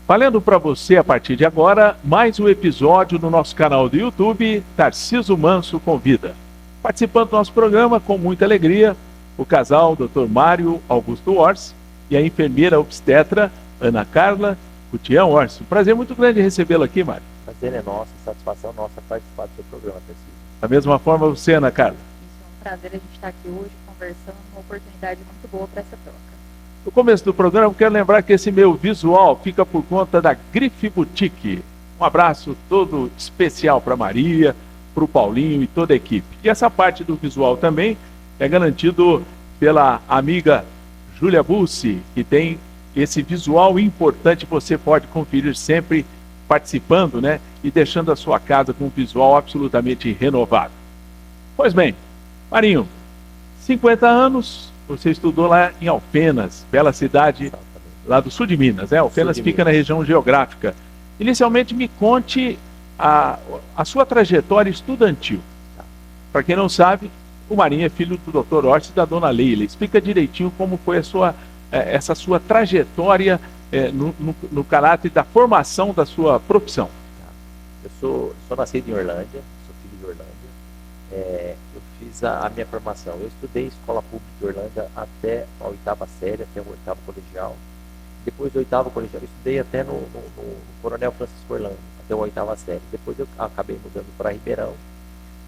Valendo para você, a partir de agora, mais um episódio no nosso canal do YouTube, Tarciso Manso Convida. Participando do nosso programa, com muita alegria, o casal Dr. Mário Augusto Orsi e a enfermeira obstetra Ana Carla Cutiã Orsi. Um prazer muito grande recebê-lo aqui, Mário. Prazer é nosso, satisfação nossa participar do seu programa, Tarciso. Da mesma forma você, Ana Carla. Isso, é um prazer a gente estar aqui hoje conversando, uma oportunidade muito boa para essa troca. No começo do programa, eu quero lembrar que esse meu visual fica por conta da Grife Boutique. Um abraço todo especial para Maria, para o Paulinho e toda a equipe. E essa parte do visual também é garantido pela amiga Júlia Bussi, que tem esse visual importante, você pode conferir sempre participando, né? E deixando a sua casa com um visual absolutamente renovado. Pois bem, Marinho, 50 anos... Você estudou lá em Alfenas, bela cidade lá do sul de Minas, né? Alfenas fica na região geográfica. Inicialmente, me conte a sua trajetória estudantil. Para quem não sabe, o Marinho é filho do Dr. Orsi e da Dona Leila. Explica direitinho como foi essa sua trajetória no caráter da formação da sua profissão. Eu sou nascido em Orlândia, sou filho de Orlândia. Eu fiz a minha formação. Eu estudei escola pública de Orlândia até a 8ª série, até o 8º colegial. Depois do 8º colegial, eu estudei até no Coronel Francisco Orlando, até a 8ª série. Depois eu acabei mudando para Ribeirão,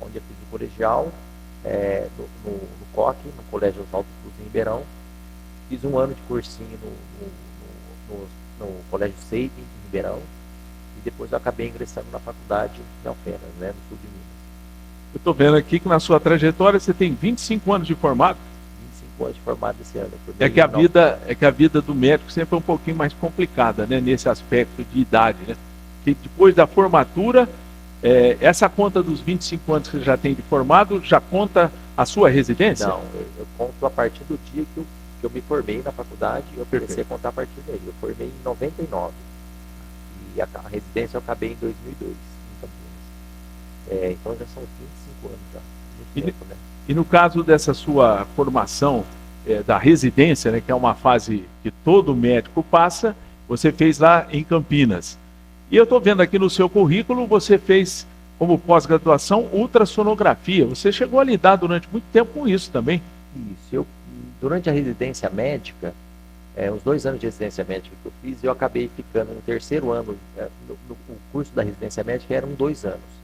onde eu fiz o colegial, no COC, no Colégio Oswaldo Cruz em Ribeirão. Fiz um ano de cursinho no Colégio Seide, em Ribeirão. E depois eu acabei ingressando na faculdade de Alfenas, né, no sul de Minas. Eu estou vendo aqui que na sua trajetória você tem 25 anos de formado. 25 anos de formado esse ano. É que a vida do médico sempre é um pouquinho mais complicada, né? Nesse aspecto de idade, né? Que depois da formatura, essa conta dos 25 anos que você já tem de formado, já conta a sua residência? Não, eu conto a partir do dia que eu me formei na faculdade, eu comecei a contar a partir daí. Eu formei em 99 e a residência eu acabei em 2002. Então já são 25 anos já. Muito tempo, né? E no caso dessa sua formação da residência, né, que é uma fase que todo médico passa, você fez lá em Campinas. E eu estou vendo aqui no seu currículo, você fez como pós-graduação ultrassonografia. Você chegou a lidar durante muito tempo com isso também. Isso. Durante a residência médica, os 2 anos de residência médica que eu fiz, eu acabei ficando no 3º ano. O curso da residência médica eram 2 anos.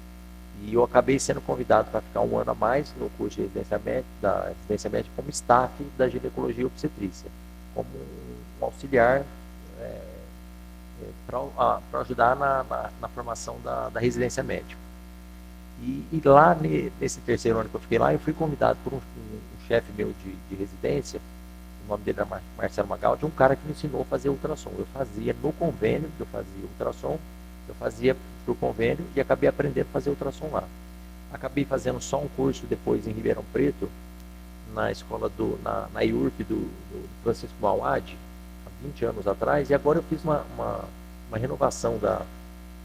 E eu acabei sendo convidado para ficar 1 ano a mais no curso de residência médica como staff da ginecologia e obstetrícia, como um auxiliar para ajudar na formação da residência médica. E lá nesse 3º ano que eu fiquei lá, eu fui convidado por um chefe meu de residência, o nome dele era Marcelo Magaldi, um cara que me ensinou a fazer ultrassom. Eu fazia no convênio, que eu fazia ultrassom, eu fazia para o convênio e acabei aprendendo a fazer ultrassom lá. Acabei fazendo só um curso depois em Ribeirão Preto, na escola na IURP do Francisco Mauad, há 20 anos atrás, e agora eu fiz uma renovação da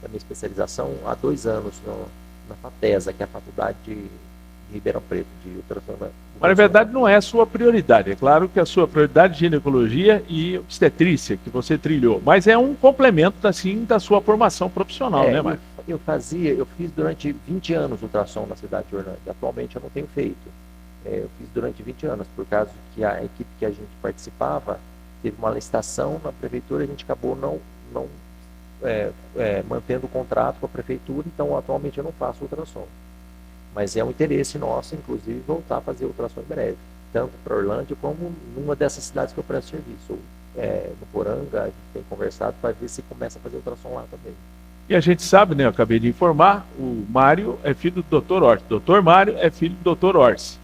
minha especialização há 2 anos na FATESA, que é a Faculdade de Ribeirão Preto, de ultrassom. Mas na verdade não é a sua prioridade. É claro que a sua prioridade é ginecologia e obstetrícia, que você trilhou. Mas é um complemento, assim, da sua formação profissional, né, Mário? Eu fiz durante 20 anos ultrassom na cidade de Orlândia. Atualmente eu não tenho feito. Eu fiz durante 20 anos, por causa que a equipe que a gente participava teve uma licitação na prefeitura, a gente acabou não mantendo o contrato com a prefeitura, então atualmente eu não faço ultrassom. Mas é um interesse nosso, inclusive, voltar a fazer ultrassom em breve, tanto para Orlândia como numa dessas cidades que eu presto serviço. No Poranga, a gente tem conversado para ver se começa a fazer ultrassom lá também. E a gente sabe, né, eu acabei de informar, o Mário é filho do Dr. Orsi. O Dr. Mário é filho do Dr. Orsi.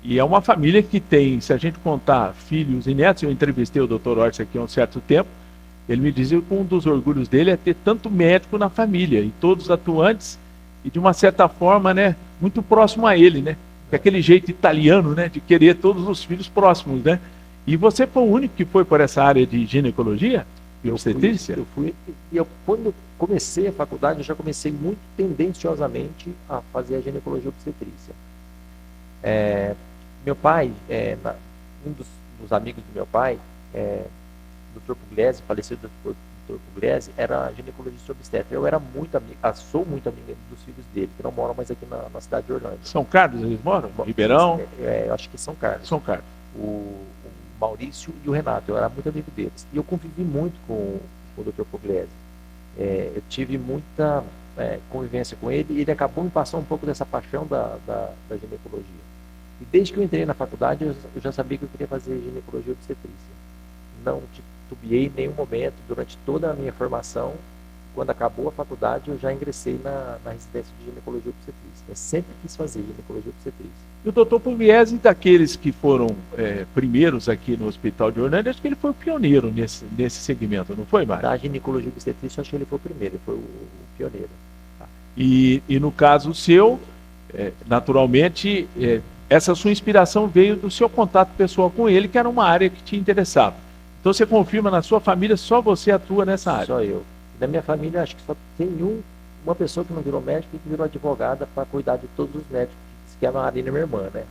E é uma família que tem, se a gente contar filhos e netos, eu entrevistei o Dr. Orsi aqui há um certo tempo, ele me dizia que um dos orgulhos dele é ter tanto médico na família, e todos atuantes, e de uma certa forma, né, muito próximo a ele, né? Que é aquele jeito italiano, né, de querer todos os filhos próximos, né? E você foi o único que foi por essa área de ginecologia e obstetrícia? Quando comecei a faculdade, eu já comecei muito tendenciosamente a fazer a ginecologia e obstetrícia. Meu pai, um dos amigos do meu pai, Dr. Pugliese, falecido Dr. Pugliese era ginecologista obstetra. Eu era muito amigo, sou muito amigo dos filhos dele, que não moram mais aqui na cidade de Orlândia. São Carlos eles moram? Ribeirão? Eu acho que São Carlos. São Carlos. O Maurício e o Renato, eu era muito amigo deles. E eu convivi muito com o Dr. Pugliese. Eu tive muita convivência com ele e ele acabou me passando um pouco dessa paixão da ginecologia. E desde que eu entrei na faculdade, eu já sabia que eu queria fazer ginecologia obstetrícia. Não titubeei em nenhum momento durante toda a minha formação. Quando acabou a faculdade, eu já ingressei na residência de ginecologia obstetrícia. Eu sempre quis fazer ginecologia obstetrícia. E o Dr. Pugliese, daqueles que foram primeiros aqui no Hospital de Orlândia, acho que ele foi o pioneiro nesse segmento, não foi, Mário? Da ginecologia obstetrícia, eu acho que ele foi o primeiro, ele foi o pioneiro. E no caso seu, naturalmente, essa sua inspiração veio do seu contato pessoal com ele, que era uma área que te interessava. Então você confirma, na sua família, só você atua nessa área? Só eu. Na minha família, acho que só tem uma pessoa que não virou médica e que virou advogada para cuidar de todos os médicos, que é a Marina, minha irmã, né?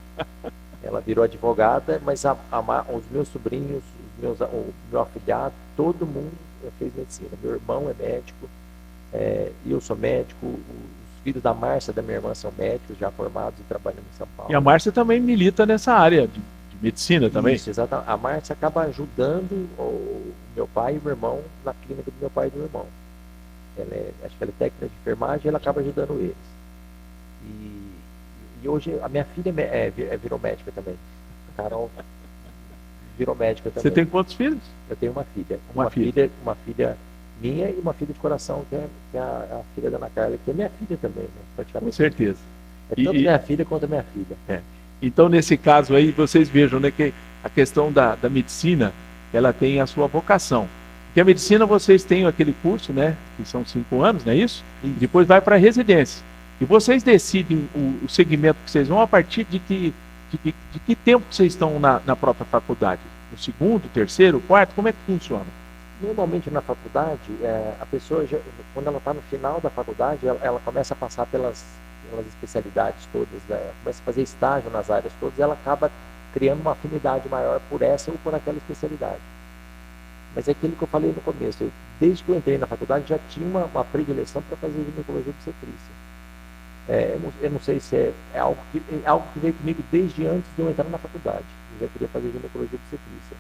Ela virou advogada, mas os meus sobrinhos, o meu afilhado, todo mundo fez medicina. Meu irmão é médico, e eu sou médico, os filhos da Márcia, da minha irmã, são médicos, já formados e trabalham em São Paulo. E a Márcia também milita nessa área de medicina também? Isso, exatamente. A Márcia acaba ajudando o meu pai e o meu irmão na clínica do meu pai e do meu irmão. Acho que ela é técnica de enfermagem e ela acaba ajudando eles. E hoje a minha filha virou médica também. A Carol virou médica também. Você tem quantos filhos? Eu tenho uma filha. Uma filha minha e uma filha de coração, que é a filha da Ana Carla, que é minha filha também, né, praticamente. Com certeza. É tanto minha filha quanto a minha filha. Então, nesse caso aí, vocês vejam, né, que a questão da medicina, ela tem a sua vocação. Porque a medicina, vocês têm aquele curso, né, que são 5 anos, não é isso? E depois vai para a residência. E vocês decidem o segmento que vocês vão a partir de que tempo vocês estão na própria faculdade? No segundo, terceiro, quarto? Como é que funciona? Normalmente na faculdade, a pessoa, quando ela está no final da faculdade, ela começa a passar pelas especialidades todas, começa a fazer estágio nas áreas todas, ela acaba criando uma afinidade maior por essa ou por aquela especialidade. Mas é aquilo que eu falei no começo, desde que eu entrei na faculdade já tinha uma predileção para fazer ginecologia obstetrícia. Eu não sei se é algo que veio comigo desde antes de eu entrar na faculdade. Eu já queria fazer ginecologia obstetrícia.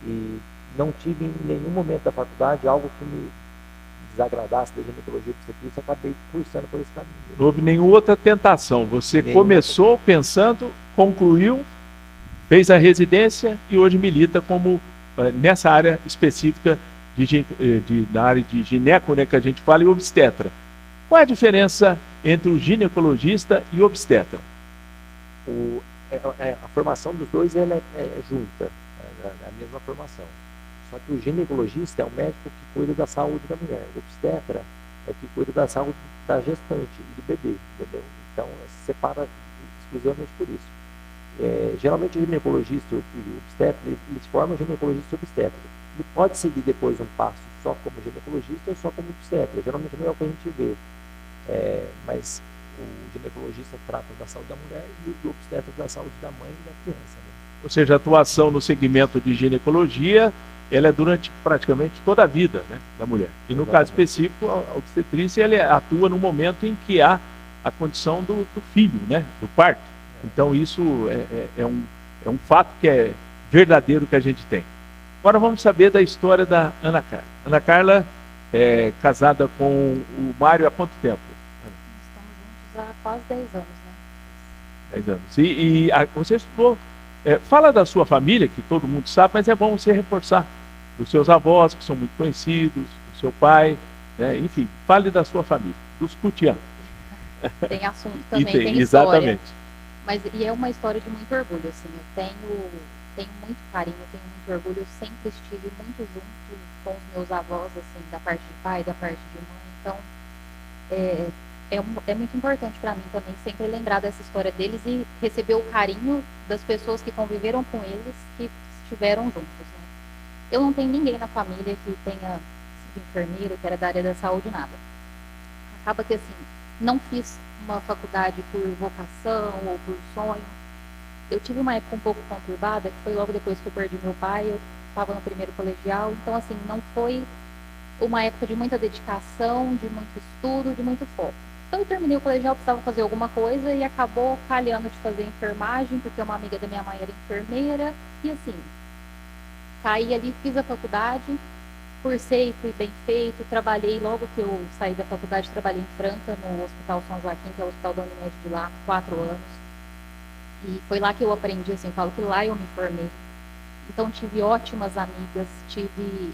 E não tive em nenhum momento da faculdade algo que me desagradasse da ginecologia obstetrícia, acabei cursando por esse caminho. Não houve nenhuma outra tentação. Você começou pensando, concluiu, fez a residência e hoje milita como nessa área específica da área de gineco, né, que a gente fala, e obstetra. Qual é a diferença entre o ginecologista e o obstetra? A formação dos dois é junta, é a mesma formação. Só que o ginecologista é o médico que cuida da saúde da mulher. O obstetra é que cuida da saúde da gestante e do bebê, entendeu? Então, se separa exclusivamente por isso. Geralmente o ginecologista e o obstetra, eles formam ginecologista e obstetra. Ele pode seguir depois um passo só como ginecologista ou só como obstetra. Geralmente não é o que a gente vê. Mas o ginecologista trata da saúde da mulher e o obstetra da saúde da mãe e da criança. Né? Ou seja, a atuação no segmento de ginecologia, ela é durante praticamente toda a vida, né, da mulher. E no caso específico, a obstetrícia ela atua no momento em que há a condição do filho, né, do parto. Então isso é um fato que é verdadeiro que a gente tem. Agora vamos saber da história da Ana Carla. Ana Carla é casada com o Mário há quanto tempo? Nós estamos juntos há quase 10 anos, né? 10 anos. E você estudou. Fala da sua família, que todo mundo sabe, mas é bom você reforçar. Dos seus avós, que são muito conhecidos, do seu pai, né? Enfim, fale da sua família, dos Cutianos. Tem assunto também, tem história. Exatamente. E é uma história de muito orgulho, assim. Eu tenho muito carinho, tenho muito orgulho. Eu sempre estive muito junto com os meus avós, assim, da parte de pai, da parte de mãe. Então, é muito importante para mim também sempre lembrar dessa história deles e receber o carinho das pessoas que conviveram com eles, que estiveram juntos, né? Eu não tenho ninguém na família que tenha sido enfermeiro, que era da área da saúde, nada. Acaba que, assim, não fiz uma faculdade por vocação ou por sonho. Eu tive uma época um pouco conturbada, que foi logo depois que eu perdi meu pai, eu estava no primeiro colegial, então, assim, não foi uma época de muita dedicação, de muito estudo, de muito foco. Então eu terminei o colegial, precisava fazer alguma coisa e acabou calhando de fazer enfermagem, porque uma amiga da minha mãe era enfermeira, e assim, caí ali, fiz a faculdade, cursei, fui bem feito, trabalhei, logo que eu saí da faculdade, trabalhei em Franca, no Hospital São Joaquim, que é o hospital da Unimed de lá, 4 anos. E foi lá que eu aprendi, assim, falo que lá eu me formei. Então tive ótimas amigas, tive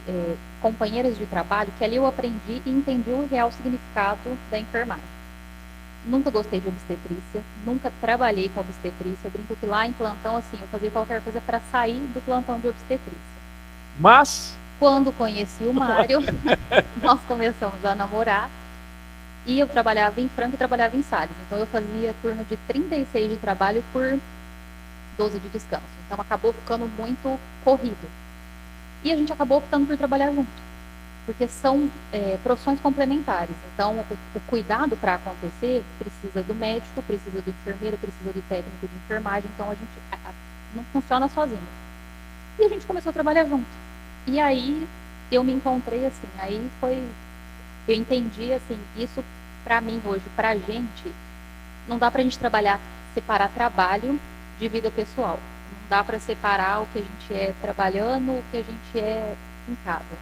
companheiras de trabalho, que ali eu aprendi e entendi o real significado da enfermagem. Nunca gostei de obstetrícia, nunca trabalhei com obstetrícia. Eu brinco que lá em plantão, assim, eu fazia qualquer coisa para sair do plantão de obstetrícia. Mas, Quando conheci o Mário, nós começamos a namorar e eu trabalhava em Franca e trabalhava em Sales. Então eu fazia turno de 36 de trabalho por 12 de descanso. Então acabou ficando muito corrido. E a gente acabou optando por trabalhar junto, porque são profissões complementares. Então o cuidado para acontecer precisa do médico, precisa do enfermeiro, precisa do técnico de enfermagem. Então a gente não funciona sozinho. E a gente começou a trabalhar junto. E aí eu me encontrei assim, eu entendi assim, isso para mim hoje, pra gente, não dá pra gente separar trabalho de vida pessoal. Não dá para separar o que a gente é trabalhando, o que a gente é em casa.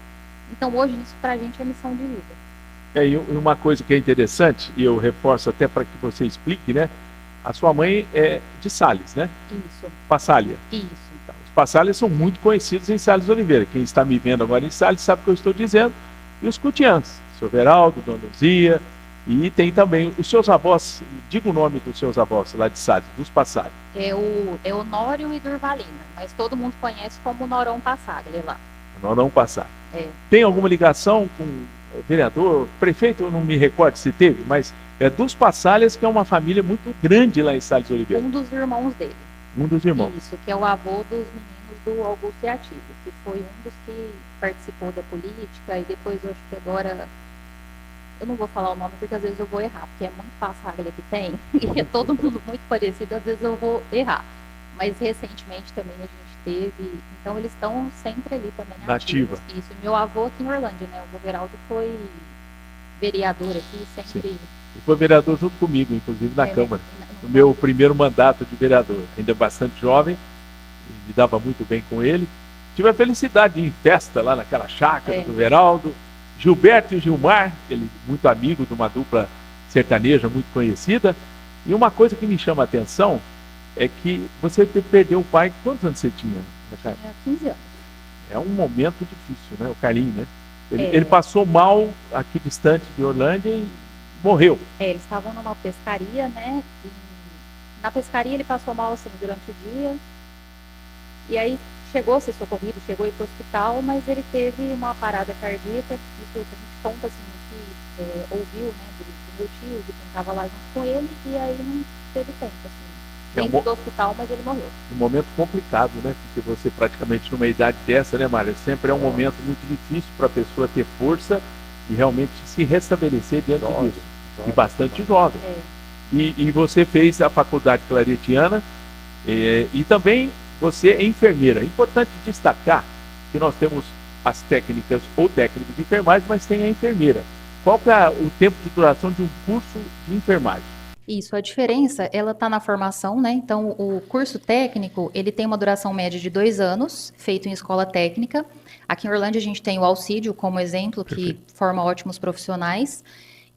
Então hoje isso pra gente é missão de vida. e uma coisa que é interessante, e eu reforço até para que você explique, né? A sua mãe é de Sales, né? Isso, Passália. isso. Os Passálias são muito conhecidos em Sales Oliveira. Quem está me vendo agora em Sales sabe o que eu estou dizendo. E os cutiãs, seu Veraldo, Dona Luzia, e tem também os seus avós, diga o nome dos seus avós lá de Sales, dos Passálias. É o Nório e Durvalina, mas todo mundo conhece como Norão Passaglia lá. Norão Passália. É. Tem alguma ligação com o vereador, prefeito, eu não me recordo se teve, mas é dos Passálias, que é uma família muito grande lá em Sales Oliveira. Um dos irmãos dele. Um dos irmãos. Isso, que é o avô dos meninos do Augusto e Ativo, que foi um dos que participou da política, e depois eu acho que agora, eu não vou falar o nome porque às vezes eu vou errar, porque é muito Passaglia que tem, e é todo mundo muito parecido, às vezes eu vou errar. Mas recentemente também a gente teve, então eles estão sempre ali também Nativa. ativos. Isso, meu avô aqui em Orlândia, né, o Veraldo foi vereador aqui, sempre... Sim. E foi vereador junto comigo, inclusive na Câmara. No No meu primeiro mandato de vereador, ainda bastante jovem, me dava muito bem com ele. Tive a felicidade de ir em festa lá naquela chácara do Veraldo. Gilberto e Gilmar, ele muito amigo de uma dupla sertaneja muito conhecida. E uma coisa que me chama a atenção é que você perdeu o pai. Quantos anos você tinha? tinha 15 anos. É um momento difícil, né? O Carlinho, né? Ele passou mal aqui distante de Orlândia e morreu. Eles estavam numa pescaria, né? E na pescaria ele passou mal assim durante o dia. E aí chegou a ser socorrido, chegou a ir para o hospital, mas ele teve uma parada cardíaca. Isso a gente conta assim, que ouviu, né, do meu tio, que estava lá junto com ele, e aí não teve tempo, assim. Dentro do hospital, mas ele morreu. Um momento complicado, né? Porque você praticamente numa idade dessa, né, Mário? Sempre é um momento muito difícil para a pessoa ter força e realmente se restabelecer diante disso. E bastante jovem. E você fez a faculdade claretiana e também você é enfermeira. É importante destacar que nós temos as técnicas ou técnicos de enfermagem, mas tem a enfermeira. Qual que é o tempo de duração de um curso de enfermagem? Isso, a diferença, ela está na formação, né? Então, o curso técnico, ele tem uma duração média de 2 anos, feito em escola técnica. Aqui em Orlândia a gente tem o Alcídio como exemplo, que forma ótimos profissionais.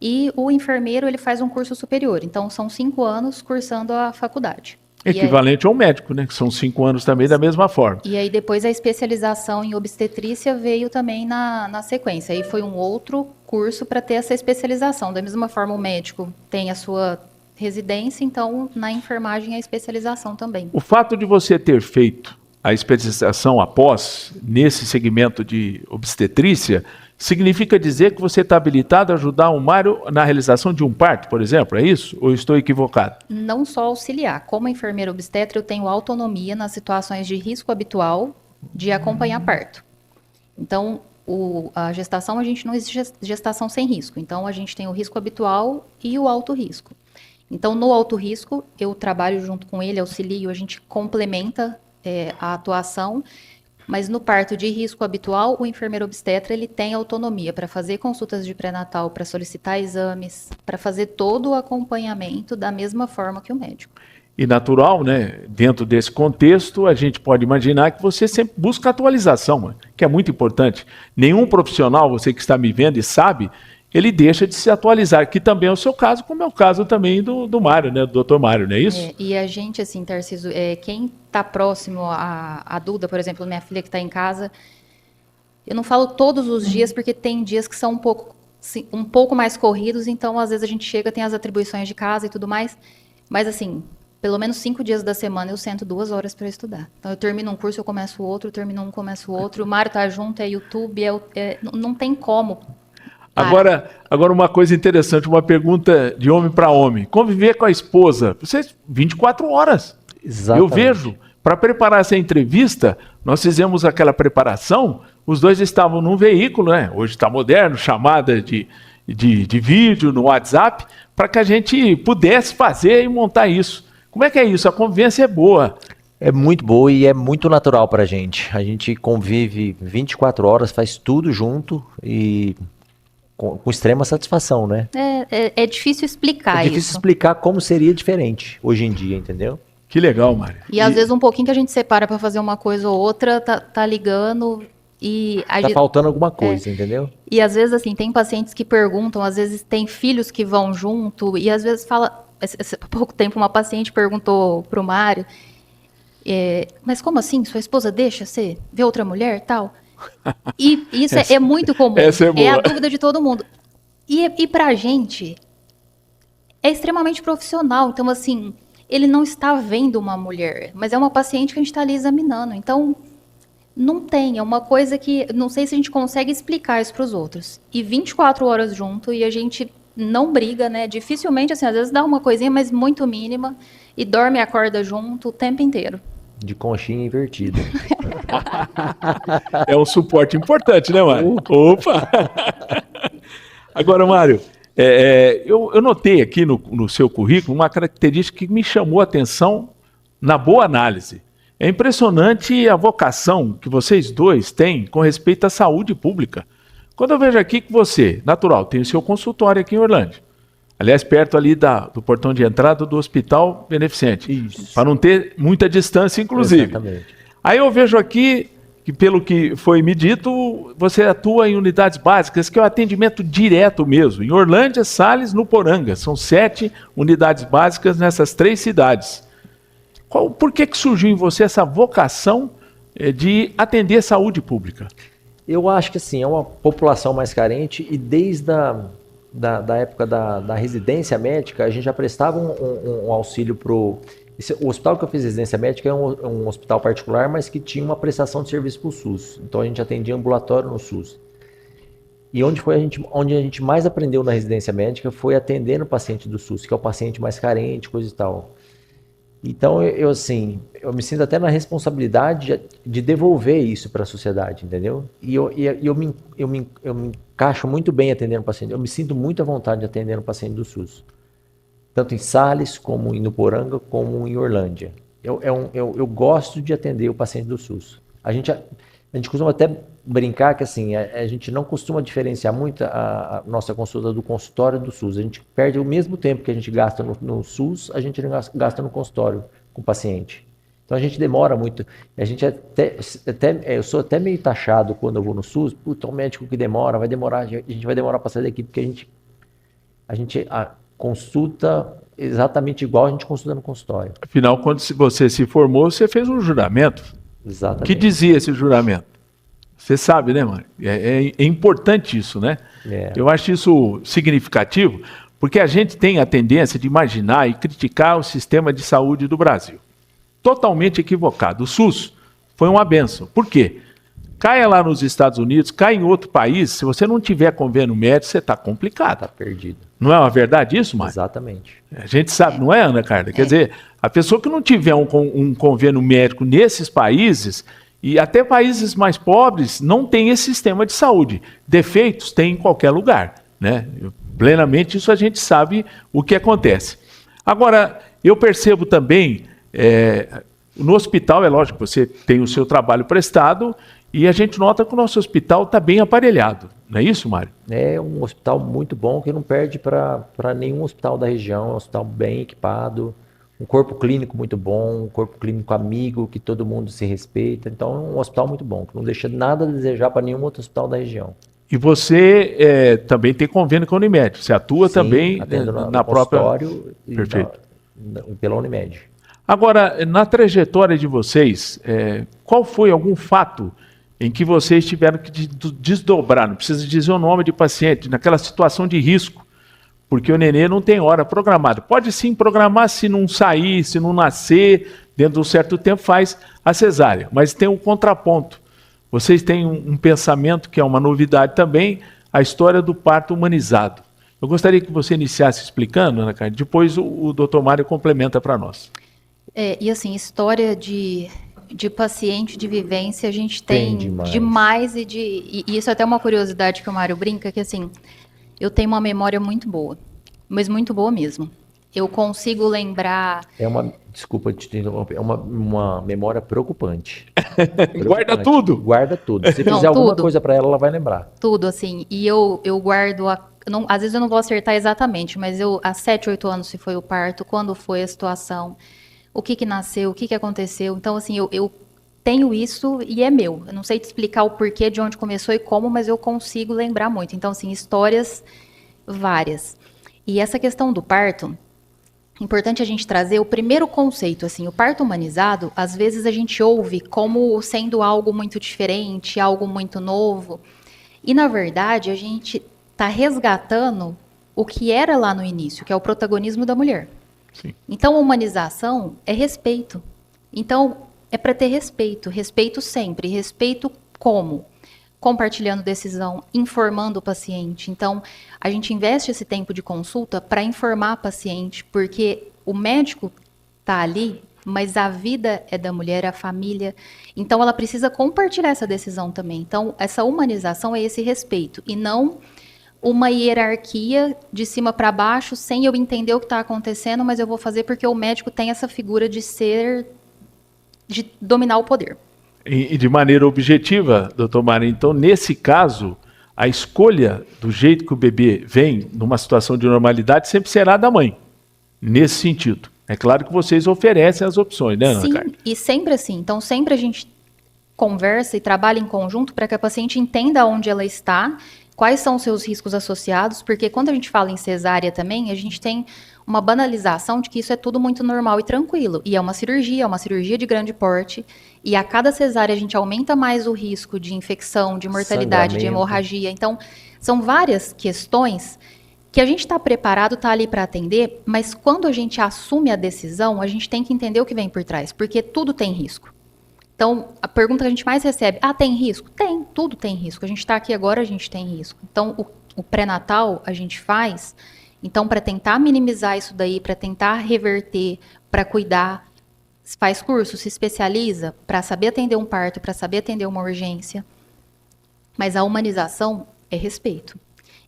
E o enfermeiro, ele faz um curso superior. Então, são 5 anos cursando a faculdade. Equivalente ao médico, né? Que são 5 anos também da mesma forma. E aí, depois, a especialização em obstetrícia veio também na sequência. Aí foi um outro curso para ter essa especialização. Da mesma forma, o médico tem a sua residência, então, na enfermagem, a especialização também. O fato de você ter feito a especialização após, nesse segmento de obstetrícia, significa dizer que você está habilitado a ajudar o Mário na realização de um parto, por exemplo? É isso? Ou estou equivocado? Não só auxiliar. Como enfermeira obstetra, eu tenho autonomia nas situações de risco habitual de acompanhar parto. Então, a gestação, a gente não existe gestação sem risco. Então, a gente tem o risco habitual e o alto risco. Então, no alto risco, eu trabalho junto com ele, auxilio, a gente complementa a atuação. Mas no parto de risco habitual, o enfermeiro obstetra ele tem autonomia para fazer consultas de pré-natal, para solicitar exames, para fazer todo o acompanhamento da mesma forma que o médico. E natural, né? Dentro desse contexto, a gente pode imaginar que você sempre busca atualização, que é muito importante. Nenhum profissional, você que está me vendo e sabe, ele deixa de se atualizar, que também é o seu caso, como é o caso também do Mário, né? Do Dr. Mário, não é isso? E a gente, assim, Tarcísio, quem está próximo a Duda, por exemplo, minha filha que está em casa, eu não falo todos os dias, porque tem dias que são um pouco mais corridos, então às vezes a gente chega, tem as atribuições de casa e tudo mais, mas assim, pelo menos 5 dias da semana eu sento 2 horas para estudar. Então eu termino um curso, eu começo o outro, termino um, começo o outro, o Mário tá junto, é YouTube, não tem como. Agora uma coisa interessante, uma pergunta de homem para homem. Conviver com a esposa, vocês 24 horas. Exatamente. Eu vejo, para preparar essa entrevista, nós fizemos aquela preparação, os dois estavam num veículo, né? Hoje está moderno, chamada de vídeo no WhatsApp, para que a gente pudesse fazer e montar isso. Como é que é isso? A convivência é boa. É muito boa e é muito natural para a gente. A gente convive 24 horas, faz tudo junto e com extrema satisfação, né? É difícil explicar isso. É difícil explicar como seria diferente hoje em dia, entendeu? Que legal, Mário. E às vezes um pouquinho que a gente separa para fazer uma coisa ou outra, tá ligando e... Tá faltando alguma coisa, entendeu? E às vezes, assim, tem pacientes que perguntam, às vezes tem filhos que vão junto, e às vezes fala... Há pouco tempo uma paciente perguntou pro Mário, mas como assim? Sua esposa deixa você ver outra mulher tal? E isso é muito comum. Essa é boa. É a dúvida de todo mundo. E pra gente, é extremamente profissional. Então, assim, ele não está vendo uma mulher, mas é uma paciente que a gente está ali examinando. Então, não tem. É uma coisa que, não sei se a gente consegue explicar isso pros outros. E 24 horas junto, e a gente não briga, né? Dificilmente, assim, às vezes dá uma coisinha, mas muito mínima. E dorme e acorda junto o tempo inteiro. De conchinha invertida. É um suporte importante, né, Mário? Opa! Agora, Mário, eu notei aqui no seu currículo uma característica que me chamou a atenção na boa análise. É impressionante a vocação que vocês dois têm com respeito à saúde pública. Quando eu vejo aqui que você, natural, tem o seu consultório aqui em Orlândia, aliás, perto ali do portão de entrada do Hospital Beneficente. Isso. Para não ter muita distância, inclusive. Exatamente. Aí eu vejo aqui que, pelo que foi me dito, você atua em unidades básicas, que é o atendimento direto mesmo. Em Orlândia, Sales, no Poranga. São 7 unidades básicas nessas 3 cidades. Por que surgiu em você essa vocação de atender saúde pública? Eu acho que assim, é uma população mais carente e desde da época da residência médica, a gente já prestava um auxílio para o hospital que eu fiz residência médica é um hospital particular, mas que tinha uma prestação de serviço para o SUS. Então a gente atendia ambulatório no SUS. E onde a gente mais aprendeu na residência médica foi atendendo o paciente do SUS, que é o paciente mais carente, coisa e tal. Então eu me sinto até na responsabilidade de devolver isso para a sociedade, entendeu? E eu me encaixo muito bem atendendo o paciente. Eu me sinto muito à vontade de atender o paciente do SUS. Tanto em Sales, como em Nuporanga, como em Orlândia. Eu gosto de atender o paciente do SUS. A gente costuma até brincar que assim, a gente não costuma diferenciar muito a nossa consulta do consultório do SUS. A gente perde o mesmo tempo que a gente gasta no SUS, a gente gasta no consultório com o paciente. Então a gente demora muito. A gente eu sou até meio taxado quando eu vou no SUS. Puta, um médico que demora, a gente vai demorar para sair daqui, porque a gente consulta exatamente igual a gente consulta no consultório. Afinal, quando você se formou, você fez um juramento. Exatamente. O que dizia esse juramento? Você sabe, né, Mário? É importante isso, né? Eu acho isso significativo, porque a gente tem a tendência de imaginar e criticar o sistema de saúde do Brasil. Totalmente equivocado. O SUS foi uma bênção. Por quê? Caia lá nos Estados Unidos, caia em outro país, se você não tiver convênio médico, você está complicado. Está perdido. Não é uma verdade isso, Mário? Exatamente. A gente sabe, não é, Ana Carla? Quer dizer, a pessoa que não tiver um convênio médico nesses países, e até países mais pobres, não tem esse sistema de saúde. Defeitos tem em qualquer lugar, né? Plenamente isso a gente sabe o que acontece. Agora, eu percebo também, No hospital, é lógico, você tem o seu trabalho prestado e a gente nota que o nosso hospital está bem aparelhado. Não é isso, Mário? É um hospital muito bom que não perde para nenhum hospital da região. É um hospital bem equipado, um corpo clínico muito bom, um corpo clínico amigo, que todo mundo se respeita. Então é um hospital muito bom, que não deixa nada a desejar para nenhum outro hospital da região. E você também tem convênio com a Unimed. Você atua também na própria... Perfeito. Pela Unimed. Agora, na trajetória de vocês, qual foi algum fato em que vocês tiveram que desdobrar? Não precisa dizer o nome de paciente, naquela situação de risco, porque o nenê não tem hora programada. Pode sim programar, se não sair, se não nascer, dentro de um certo tempo faz a cesárea, mas tem um contraponto. Vocês têm um pensamento que é uma novidade também, a história do parto humanizado. Eu gostaria que você iniciasse explicando, Ana Carla, depois o doutor Mário complementa para nós. E assim, história de paciente, de vivência, a gente tem demais e isso é até uma curiosidade que o Mário brinca, que assim, eu tenho uma memória muito boa, mas muito boa mesmo. Eu consigo lembrar... Desculpa te interromper, é uma memória preocupante. Guarda tudo? Guarda tudo. Se fizer alguma coisa para ela vai lembrar. Tudo, assim. E eu guardo... às vezes eu não vou acertar exatamente, mas há 7, 8 anos se foi o parto, quando foi a situação, o que nasceu, o que aconteceu. Então, assim, eu tenho isso e é meu. Eu não sei te explicar o porquê, de onde começou e como, mas eu consigo lembrar muito. Então, assim, histórias várias. E essa questão do parto... Importante a gente trazer o primeiro conceito, assim, o parto humanizado, às vezes a gente ouve como sendo algo muito diferente, algo muito novo, e na verdade a gente está resgatando o que era lá no início, que é o protagonismo da mulher. Sim. Então a humanização é respeito. Então é para ter respeito, respeito sempre, respeito como? Compartilhando decisão, informando o paciente. Então, a gente investe esse tempo de consulta para informar a paciente, porque o médico está ali, mas a vida é da mulher, a família. Então, ela precisa compartilhar essa decisão também. Então, essa humanização é esse respeito, e não uma hierarquia de cima para baixo, sem eu entender o que está acontecendo, mas eu vou fazer porque o médico tem essa figura de dominar o poder. E de maneira objetiva, doutor Mário, então, nesse caso, a escolha do jeito que o bebê vem numa situação de normalidade sempre será da mãe, nesse sentido. É claro que vocês oferecem as opções, né, Ana Carla? Sim, e sempre assim. Então, sempre a gente conversa e trabalha em conjunto para que a paciente entenda onde ela está, quais são os seus riscos associados, porque quando a gente fala em cesárea também, a gente tem uma banalização de que isso é tudo muito normal e tranquilo. E é uma cirurgia de grande porte, e a cada cesárea a gente aumenta mais o risco de infecção, de mortalidade, de hemorragia. Então, são várias questões que a gente está preparado, está ali para atender, mas quando a gente assume a decisão, a gente tem que entender o que vem por trás, porque tudo tem risco. Então, a pergunta que a gente mais recebe, tem risco? Tem, tudo tem risco. A gente está aqui agora, a gente tem risco. Então, o pré-natal a gente faz, então, para tentar minimizar isso daí, para tentar reverter, para cuidar, faz curso, se especializa para saber atender um parto, para saber atender uma urgência. Mas a humanização é respeito.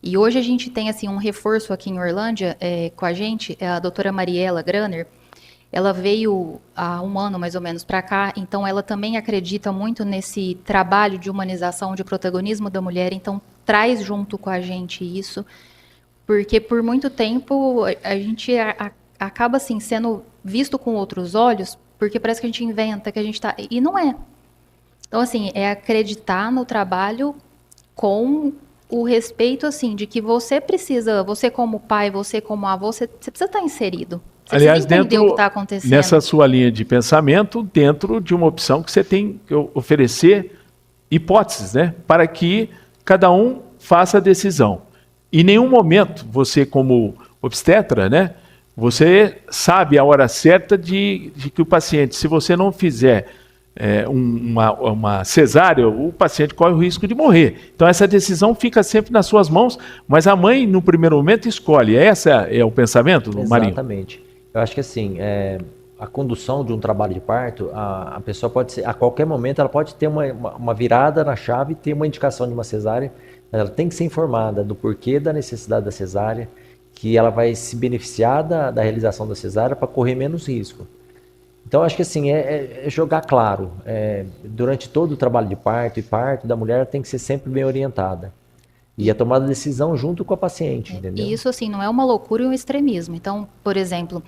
E hoje a gente tem assim um reforço aqui em Orlândia com a gente, a doutora Mariela Graner. Ela veio há 1 ano mais ou menos para cá, então ela também acredita muito nesse trabalho de humanização, de protagonismo da mulher, então traz junto com a gente isso, porque por muito tempo a gente acaba assim sendo visto com outros olhos, porque parece que a gente inventa, que a gente está... E não é. Então, assim, é acreditar no trabalho com o respeito, assim, de que você precisa, você como pai, você como avô, você precisa estar inserido. Você aliás, precisa entender o que está acontecendo. Nessa sua linha de pensamento, dentro de uma opção que você tem que oferecer hipóteses, né? Para que cada um faça a decisão. Em nenhum momento, você como obstetra, né? Você sabe a hora certa de que o paciente, se você não fizer uma cesárea, o paciente corre o risco de morrer. Então essa decisão fica sempre nas suas mãos, mas a mãe, no primeiro momento, escolhe. Esse é o pensamento do Marinho? Exatamente. Eu acho que assim, a condução de um trabalho de parto, a pessoa pode ser, a qualquer momento, ela pode ter uma virada na chave, ter uma indicação de uma cesárea, ela tem que ser informada do porquê da necessidade da cesárea, que ela vai se beneficiar da realização da cesárea para correr menos risco. Então, acho que assim, é jogar claro. Durante todo o trabalho de parto e parto da mulher tem que ser sempre bem orientada. E a tomada de decisão junto com a paciente, entendeu? E isso, assim, não é uma loucura e um extremismo. Então, por exemplo,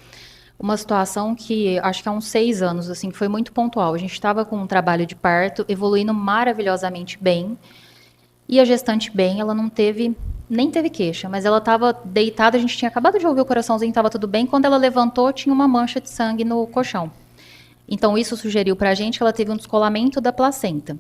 uma situação que acho que há uns 6 anos, assim, que foi muito pontual. A gente estava com um trabalho de parto evoluindo maravilhosamente bem. E a gestante bem, ela não teve, nem teve queixa, mas ela estava deitada, a gente tinha acabado de ouvir o coraçãozinho, estava tudo bem. Quando ela levantou, tinha uma mancha de sangue no colchão. Então, isso sugeriu para a gente que ela teve um descolamento da placenta.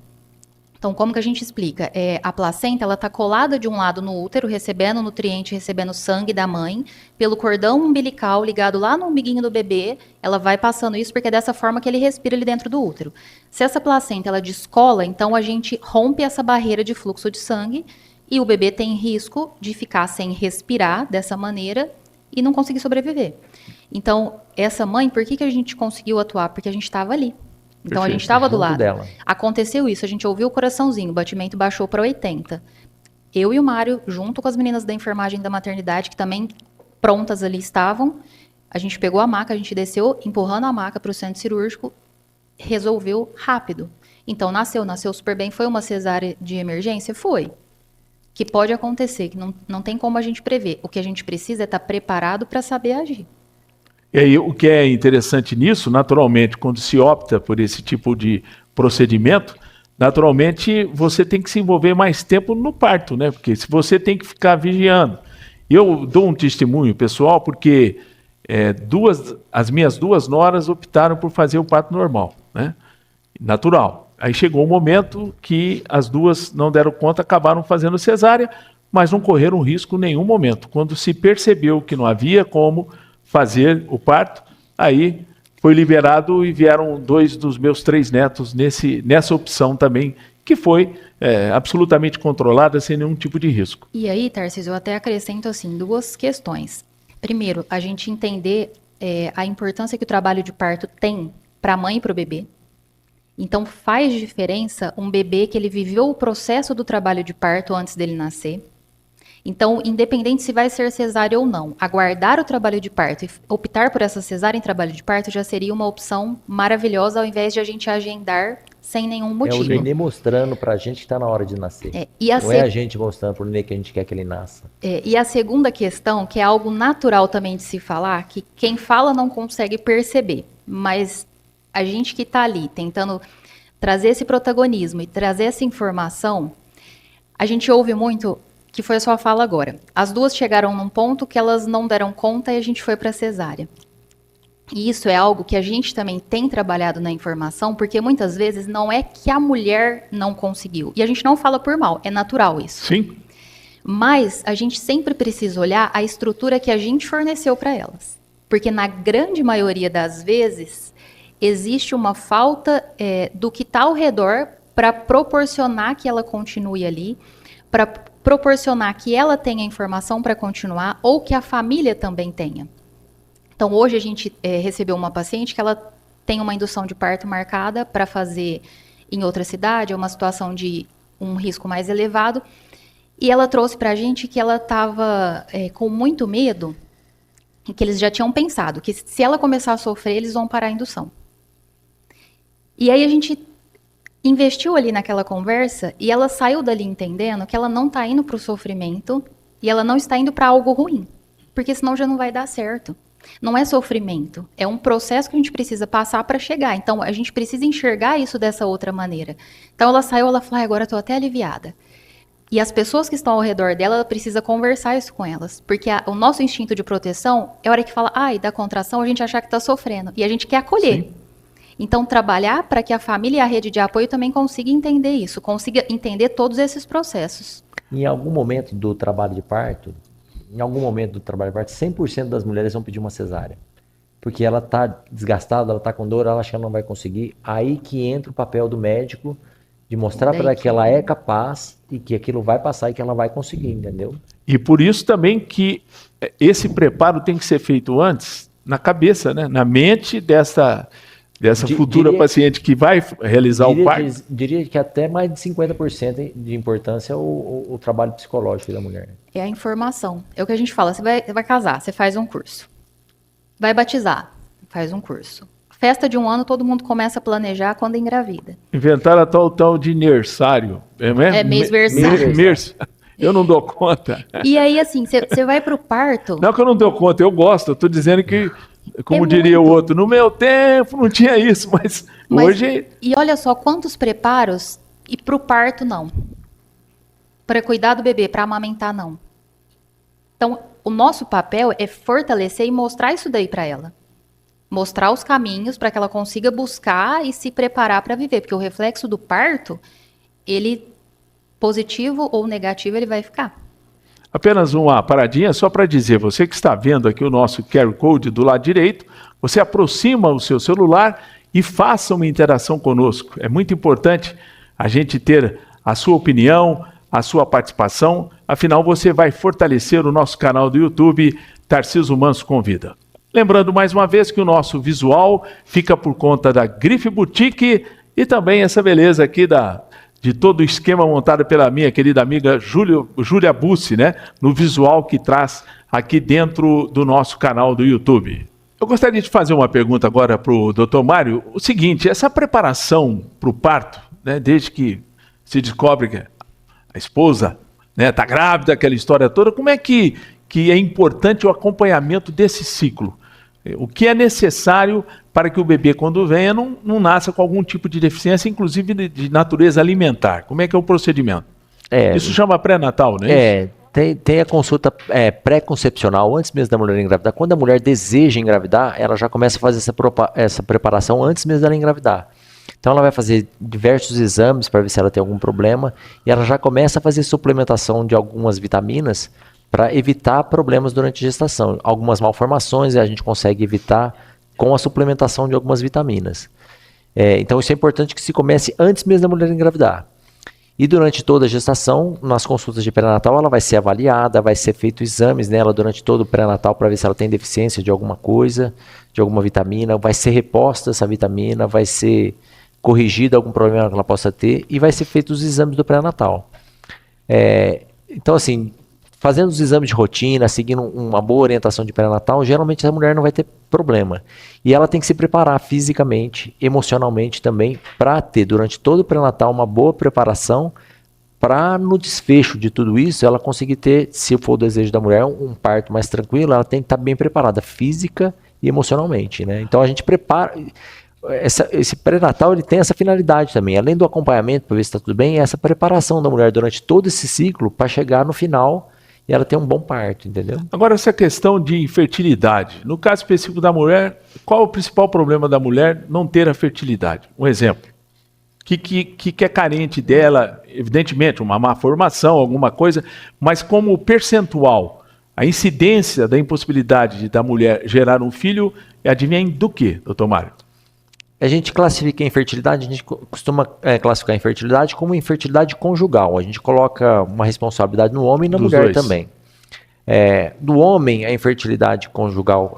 Então, como que a gente explica? A placenta, ela está colada de um lado no útero, recebendo nutriente, recebendo sangue da mãe, pelo cordão umbilical ligado lá no umbiguinho do bebê, ela vai passando isso porque é dessa forma que ele respira ali dentro do útero. Se essa placenta, ela descola, então a gente rompe essa barreira de fluxo de sangue e o bebê tem risco de ficar sem respirar dessa maneira e não conseguir sobreviver. Então, essa mãe, por que a gente conseguiu atuar? Porque a gente estava ali. Então, a gente estava do lado dela. Aconteceu isso, a gente ouviu o coraçãozinho, o batimento baixou para 80. Eu e o Mário, junto com as meninas da enfermagem da maternidade, que também prontas ali estavam, a gente pegou a maca, a gente desceu, empurrando a maca para o centro cirúrgico, resolveu rápido. Então, nasceu super bem. Foi uma cesárea de emergência? Foi. Que pode acontecer, que não tem como a gente prever. O que a gente precisa é estar preparado para saber agir. E aí, o que é interessante nisso, naturalmente, quando se opta por esse tipo de procedimento, naturalmente você tem que se envolver mais tempo no parto, né? Porque se você tem que ficar vigiando. Eu dou um testemunho pessoal porque as minhas 2 noras optaram por fazer o parto normal, né? Natural. Aí chegou um momento que as 2 não deram conta, acabaram fazendo cesárea, mas não correram risco em nenhum momento. Quando se percebeu que não havia como fazer o parto, aí foi liberado e vieram 2 dos meus 3 netos nessa opção também, que foi absolutamente controlada, sem nenhum tipo de risco. E aí, Tarcísio, eu até acrescento assim 2 questões. Primeiro, a gente entender a importância que o trabalho de parto tem para a mãe e para o bebê. Então, faz diferença um bebê que ele viveu o processo do trabalho de parto antes dele nascer. Então, independente se vai ser cesárea ou não, aguardar o trabalho de parto e optar por essa cesárea em trabalho de parto já seria uma opção maravilhosa, ao invés de a gente agendar sem nenhum motivo. É o nenê mostrando pra gente que está na hora de nascer. Não é a gente mostrando pro nenê que a gente quer que ele nasça. E a segunda questão, que é algo natural também de se falar, que quem fala não consegue perceber, mas a gente que está ali tentando trazer esse protagonismo e trazer essa informação, a gente ouve muito, que foi a sua fala agora. As 2 chegaram num ponto que elas não deram conta e a gente foi para a cesárea. E isso é algo que a gente também tem trabalhado na informação, porque muitas vezes não é que a mulher não conseguiu. E a gente não fala por mal, é natural isso. Sim. Mas a gente sempre precisa olhar a estrutura que a gente forneceu para elas. Porque na grande maioria das vezes, existe uma falta do que está ao redor para proporcionar que ela continue ali, para proporcionar que ela tenha informação para continuar ou que a família também tenha. Então, hoje a gente recebeu uma paciente que ela tem uma indução de parto marcada para fazer em outra cidade, é uma situação de um risco mais elevado, e ela trouxe para a gente que ela estava com muito medo, e que eles já tinham pensado que se ela começar a sofrer, eles vão parar a indução. E aí a gente investiu ali naquela conversa e ela saiu dali entendendo que ela não está indo para o sofrimento e ela não está indo para algo ruim, porque senão já não vai dar certo. Não é sofrimento, é um processo que a gente precisa passar para chegar. Então, a gente precisa enxergar isso dessa outra maneira. Então, ela saiu, ela falou, agora eu estou até aliviada. E as pessoas que estão ao redor dela, ela precisa conversar isso com elas. Porque o nosso instinto de proteção é a hora que fala, da contração, a gente achar que está sofrendo. E a gente quer acolher. Sim. Então, trabalhar para que a família e a rede de apoio também consiga entender isso, consiga entender todos esses processos. Em algum momento do trabalho de parto, 100% das mulheres vão pedir uma cesárea. Porque ela está desgastada, ela está com dor, ela acha que ela não vai conseguir. Aí que entra o papel do médico de mostrar para ela que ela é capaz e que aquilo vai passar e que ela vai conseguir, entendeu? E por isso também que esse preparo tem que ser feito antes, na cabeça, né? Na mente dessa futura paciente que vai realizar o parto. Diria que até mais de 50% de importância é o trabalho psicológico da mulher. É a informação. É o que a gente fala, você vai casar, você faz um curso. Vai batizar, faz um curso. Festa de 1 ano, todo mundo começa a planejar quando engravida. Inventaram a tal de nersário. É mêsversário. Eu não dou conta. E aí, assim, você vai pro parto... Não que eu não dou conta, eu gosto. Eu tô dizendo que, como diria muito. o outro, no meu tempo não tinha isso, mas hoje... E olha só, quantos preparos e pro parto, não. Para cuidar do bebê, para amamentar, não. Então, o nosso papel é fortalecer e mostrar isso daí para ela. Mostrar os caminhos para que ela consiga buscar e se preparar para viver. Porque o reflexo do parto, ele, positivo ou negativo, ele vai ficar. Apenas uma paradinha só para dizer, você que está vendo aqui o nosso QR Code do lado direito, você aproxima o seu celular e faça uma interação conosco. É muito importante a gente ter a sua opinião, a sua participação, afinal você vai fortalecer o nosso canal do YouTube, Tarcísio Manso Convida. Lembrando mais uma vez que o nosso visual fica por conta da Grife Boutique e também essa beleza aqui de todo o esquema montado pela minha querida amiga Júlia Bussi, né? No visual que traz aqui dentro do nosso canal do YouTube. Eu gostaria de fazer uma pergunta agora para o Dr. Mário. O seguinte, essa preparação para o parto, né? Desde que se descobre que a esposa está grávida, aquela história toda, como é que é importante o acompanhamento desse ciclo? O que é necessário para que o bebê, quando venha, não nasça com algum tipo de deficiência, inclusive de natureza alimentar? Como é que é o procedimento? Isso chama pré-natal, não é isso? Tem a consulta pré-concepcional, antes mesmo da mulher engravidar. Quando a mulher deseja engravidar, ela já começa a fazer essa preparação antes mesmo dela engravidar. Então ela vai fazer diversos exames para ver se ela tem algum problema e ela já começa a fazer suplementação de algumas vitaminas para evitar problemas durante a gestação. Algumas malformações a gente consegue evitar com a suplementação de algumas vitaminas. Então isso é importante que se comece antes mesmo da mulher engravidar. E durante toda a gestação, nas consultas de pré-natal, ela vai ser avaliada, vai ser feito exames nela durante todo o pré-natal para ver se ela tem deficiência de alguma coisa, de alguma vitamina, vai ser reposta essa vitamina, vai ser corrigida algum problema que ela possa ter e vai ser feito os exames do pré-natal. Então assim, fazendo os exames de rotina, seguindo uma boa orientação de pré-natal, geralmente a mulher não vai ter problema. E ela tem que se preparar fisicamente, emocionalmente também, para ter durante todo o pré-natal uma boa preparação para no desfecho de tudo isso ela conseguir ter, se for o desejo da mulher, um parto mais tranquilo. Ela tem que estar bem preparada física e emocionalmente, né? Então a gente prepara... Esse pré-natal ele tem essa finalidade também, além do acompanhamento para ver se está tudo bem, é essa preparação da mulher durante todo esse ciclo para chegar no final e ela ter um bom parto, entendeu? Agora, essa questão de infertilidade, no caso específico da mulher, qual é o principal problema da mulher não ter a fertilidade? Um exemplo, que é carente dela, evidentemente, uma má formação, alguma coisa, mas como percentual, a incidência da impossibilidade da mulher gerar um filho, adivinha do quê, doutor Mário? A gente classifica a infertilidade, a gente costuma classificar a infertilidade como infertilidade conjugal. A gente coloca uma responsabilidade no homem e na mulher também. Do homem, a infertilidade conjugal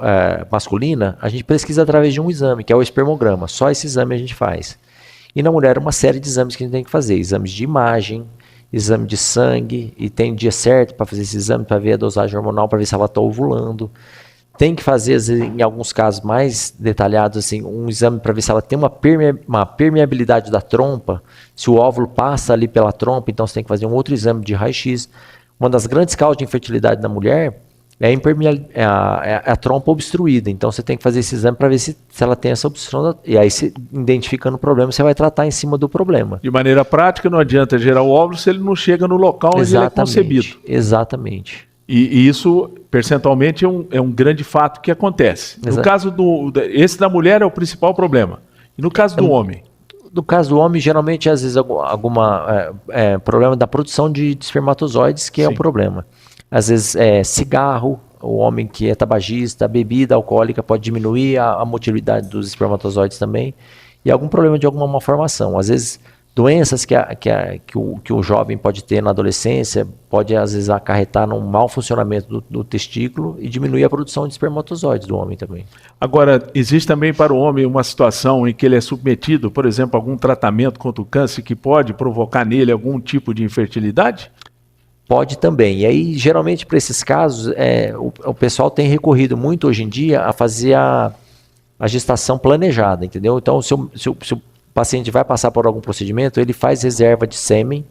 masculina, a gente pesquisa através de um exame, que é o espermograma. Só esse exame a gente faz. E na mulher, uma série de exames que a gente tem que fazer. Exames de imagem, exame de sangue, e tem dia certo para fazer esse exame, para ver a dosagem hormonal, para ver se ela está ovulando. Tem que fazer, em alguns casos mais detalhados, assim, um exame para ver se ela tem uma permeabilidade da trompa, se o óvulo passa ali pela trompa, então você tem que fazer um outro exame de raio-x. Uma das grandes causas de infertilidade na mulher é a trompa obstruída, então você tem que fazer esse exame para ver se ela tem essa obstrução, e aí você, identificando o problema, você vai tratar em cima do problema. De maneira prática, não adianta gerar o óvulo se ele não chega no local onde ele é concebido. Exatamente. E isso, percentualmente, é um grande fato que acontece. Exato. No caso esse da mulher é o principal problema. E no caso do homem? No caso do homem, geralmente, às vezes, alguma problema da produção de espermatozoides, que é o problema. Às vezes, cigarro, o homem que é tabagista, bebida alcoólica pode diminuir a motilidade dos espermatozoides também. E algum problema de alguma malformação. Às vezes, doenças que o jovem pode ter na adolescência pode, às vezes, acarretar num mau funcionamento do testículo e diminuir a produção de espermatozoides do homem também. Agora, existe também para o homem uma situação em que ele é submetido, por exemplo, a algum tratamento contra o câncer que pode provocar nele algum tipo de infertilidade? Pode também. E aí, geralmente, para esses casos, o pessoal tem recorrido muito hoje em dia a fazer a gestação planejada, entendeu? Então, se o paciente vai passar por algum procedimento, ele faz reserva de sêmen,